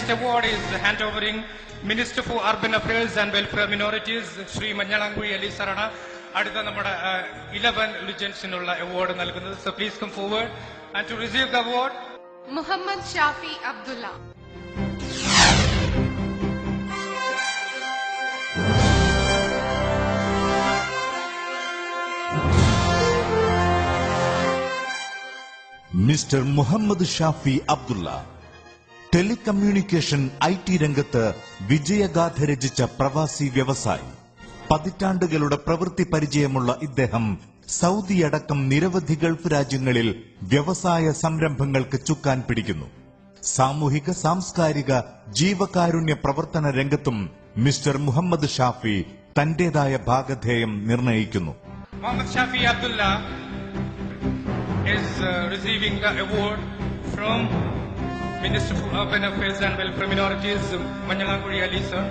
next award is hand-overing Minister for Urban Affairs and Welfare Minorities, Shri Manjalanguri Ali Sarana. അടുത്ത നമ്മുടെ 11 ലിജൻസിനുള്ള award നൽകുന്നത്. So please come forward and to receive the award, Muhammad Shafi Abdullah. Mister Muhammad Shafi Abdullah telecommunication IT രംഗത്ത് വിജയഗാഥ രചിച്ച പ്രവാസി വ്യവസായി. പതിറ്റാണ്ടുകളുടെ പ്രവൃത്തി പരിചയമുള്ള ഇദ്ദേഹം സൗദി അടക്കം നിരവധി ഗൾഫ് രാജ്യങ്ങളിൽ വ്യവസായ സംരംഭങ്ങൾക്ക് ചുക്കാൻ പിടിക്കുന്നു. സാമൂഹിക സാംസ്കാരിക ജീവകാരുണ്യ പ്രവർത്തന രംഗത്തും മിസ്റ്റർ മുഹമ്മദ് ഷാഫി തന്റേതായ ഭാഗധേയം നിർണയിക്കുന്നു. Muhammad Shafi Abdullah is receiving the award from Minister for Urban Affairs and Welfare Minorities, Manjalanguri Ali sir.